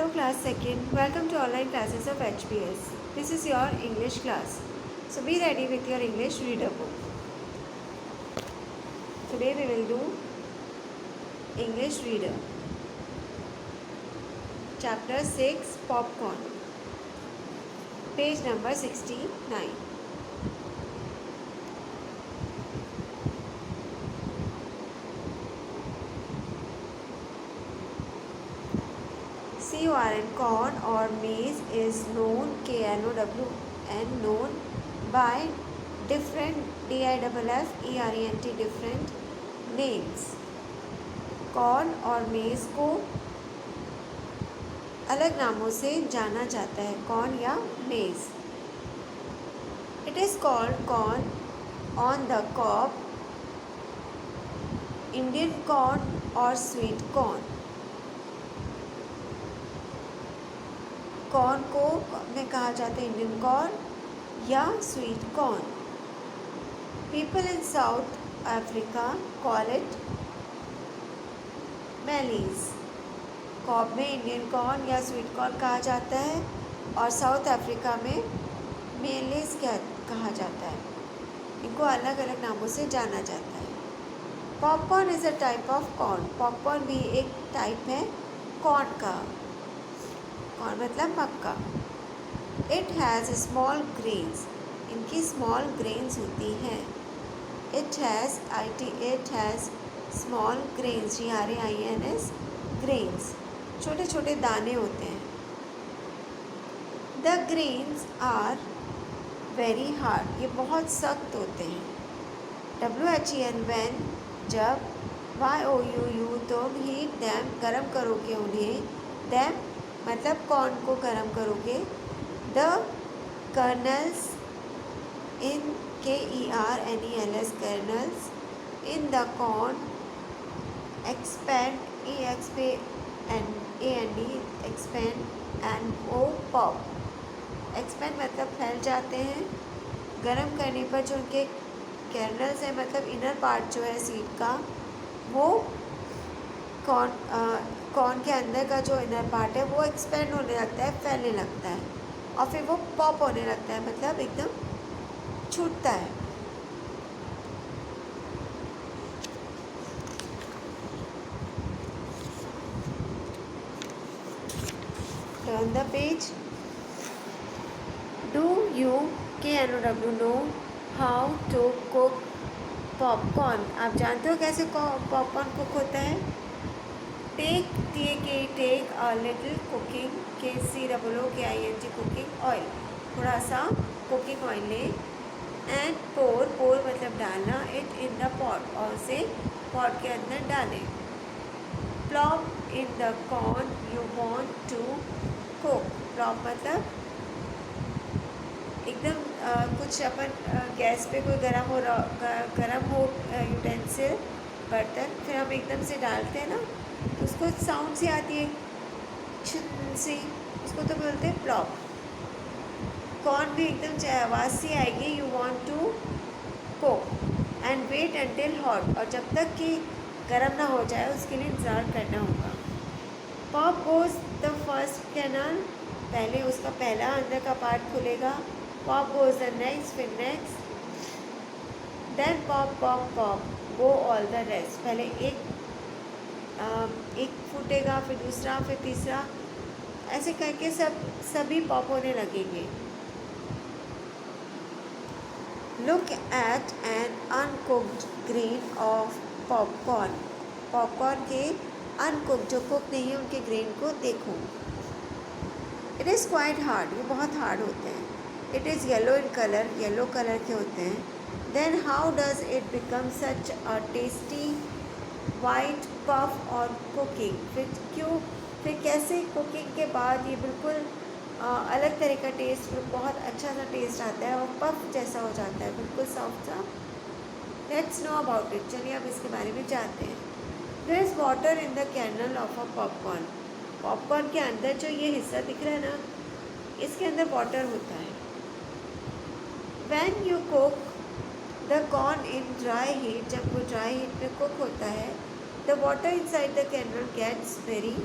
Hello class 2nd, welcome to online classes of HPS. This is your English class. So be ready with your English reader book. Today we will do English reader. Chapter 6 Popcorn. Page number 69. CORN, corn or maize is known, KNOWN, known by different DIFFERENT different names. Corn और मेज़ को अलग नामों से जाना जाता है, corn या maize. It is called corn on the cob, Indian corn और स्वीट कॉर्न. कॉर्न को में कहा जाता है इंडियन कॉर्न या sweet corn. People in South Africa call it mealies. Cob में इंडियन कॉर्न या स्वीट कॉर्न कहा जाता है और साउथ अफ्रीका में मेलीज कहा जाता है. इनको अलग अलग नामों से जाना जाता है. Popcorn is a type of corn. Popcorn भी एक टाइप है कॉर्न का. कॉर्न मतलब मक्का. It has small grains. इनकी स्मॉल ग्रेन्स होती हैं. It has small grains, GRAINS, grains. छोटे छोटे दाने होते हैं. The grains are very hard. ये बहुत सख्त होते हैं. WHEN when, जब. YOUU तुम. हीट दैम, गर्म करोगे उन्हें. दैम मतलब कॉर्न को गर्म करोगे. The colonel's, in KERNELS, colonel's in the corn. Expand, EXPAND, expand. And pop. Expand मतलब फैल जाते हैं. गर्म करने पर जो उनके कर्नल्स है मतलब इनर पार्ट जो है सीड का, वो कॉर्न के अंदर का जो इनर पार्ट है वो एक्सपेंड होने लगता है, फैलने लगता है और फिर वो पॉप होने लगता है, मतलब एकदम छूटता है. Turn the page. Do you KNOW know how to cook popcorn. आप जानते हो कैसे पॉपकॉर्न कुक होता है. Take a little cooking, KCOOKING, cooking oil. थोड़ा सा कुकिंग ऑयल लें. एंड पोर मतलब डालना. इट इन द पॉट, और उसे पॉट के अंदर डालें. Plop in the corn you want to cook. Plop मतलब एकदम कुछ अपन गैस पे कोई गरम हो यूटेंसिल, बर्तन, फिर हम एकदम से डालते हैं ना, तो उसको साउंड से आती है से, उसको तो बोलते हैं प्लॉप. कॉर्न भी एकदम आवाज़ से आएगी. You want to cook and wait until hot, और जब तक कि गर्म ना हो जाए उसके लिए इंतज़ार करना होगा. Pop goes the first kernel. पहले उसका पहला अंदर का पार्ट खुलेगा. पॉप गोज द नेक्स्ट, फिर next. Then pop go all the rest. पहले एक फूटेगा, फिर दूसरा, फिर तीसरा, ऐसे करके सभी पॉप होने लगेंगे. Look at an uncooked grain of popcorn. Popcorn के अनकुक, जो कुक नहीं है, उनके ग्रेन को देखो. It is quite hard. ये बहुत हार्ड होते हैं. It is yellow in colour. Yellow colour के होते हैं. Then how does it become such a tasty white puff और कुकिंग. फिर कैसे कुकिंग के बाद ये बिल्कुल अलग तरह का टेस्ट, बहुत अच्छा सा टेस्ट आता है और पफ जैसा हो जाता है, बिल्कुल सॉफ्ट सा. Let's know about it. चलिए अब इसके बारे में जानते हैं. There is water in the kernel of a popcorn. Popcorn के अंदर जो ये हिस्सा दिख रहा है ना, इसके अंदर वाटर होता है. When you cook the corn in dry heat, जब वो ड्राई हीट में कुक होता है, the water inside the kernel gets very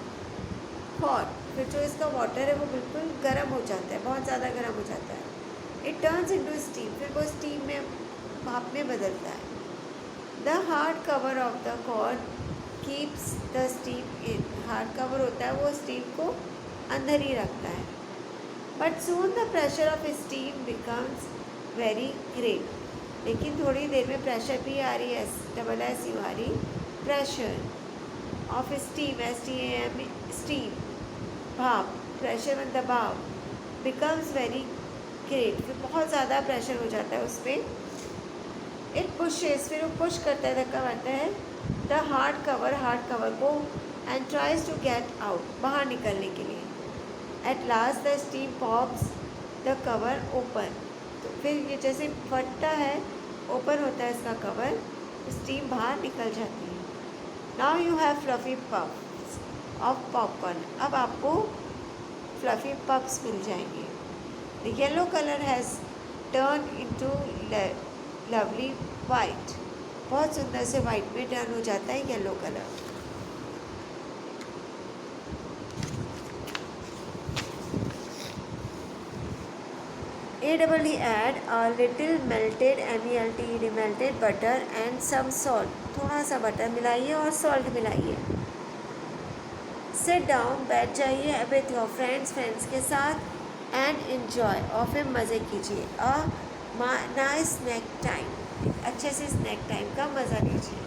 hot, फिर जो इसका वाटर है वो बिल्कुल गर्म हो जाता है, बहुत ज़्यादा गर्म हो जाता है. इट टर्न्स इनटू स्टीम, फिर वो स्टीम में, भाप में बदलता है. The hard cover of the corn keeps the steam in, hard cover होता है वो स्टीम को अंदर ही रखता है. But soon the pressure of steam becomes very great, लेकिन थोड़ी देर में प्रेशर भी आ रही है, डबल एस यू आ रही, pressure of steam, STEAM, steam, भाप, प्रेशर में दबाव, बिकम्स वेरी ग्रेट, फिर बहुत ज़्यादा प्रेशर हो जाता है उस पर. इट पुशेस, फिर वो पुश करता है, धक्का मारता है, द हार्ड कवर को, and tries to get out, बाहर निकलने के लिए. At last the steam pops the cover open, तो फिर ये जैसे फटता है, ओपन होता है इसका कवर, स्टीम बाहर निकल जाती है. Now you have fluffy puffs of popcorn, अब आपको फ्लफी पफ्स मिल जाएंगे. The yellow colour has turn into lovely white, बहुत सुंदर से वाइट में टर्न हो जाता है yellow colour. AEE add a little melted MELTED melted butter and some salt, थोड़ा सा बटर मिलाइए और सॉल्ट मिलाइए. सिट डाउन, बैठ जाइए विथ योर फ्रेंड्स के साथ, एंड इन्जॉय, और फिर मज़े कीजिए. नाइस स्नैक टाइम, अच्छे से स्नैक टाइम का मज़ा लीजिए.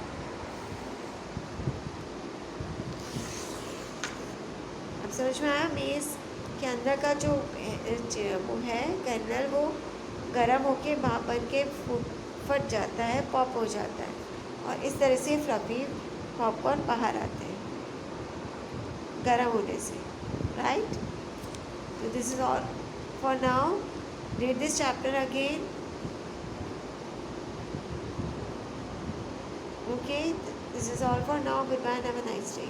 अब समझ में आया, मेज़ के अंदर का जो वो है कर्नल, वो गर्म होके भाप बन के फट जाता है, पॉप हो जाता है, और इस तरह से फ्लफी पॉपकॉर्न बाहर आते हैं गर्म होने से. Right, so this is all for now. Read this chapter again. Okay, this is all for now. Goodbye and have a nice day.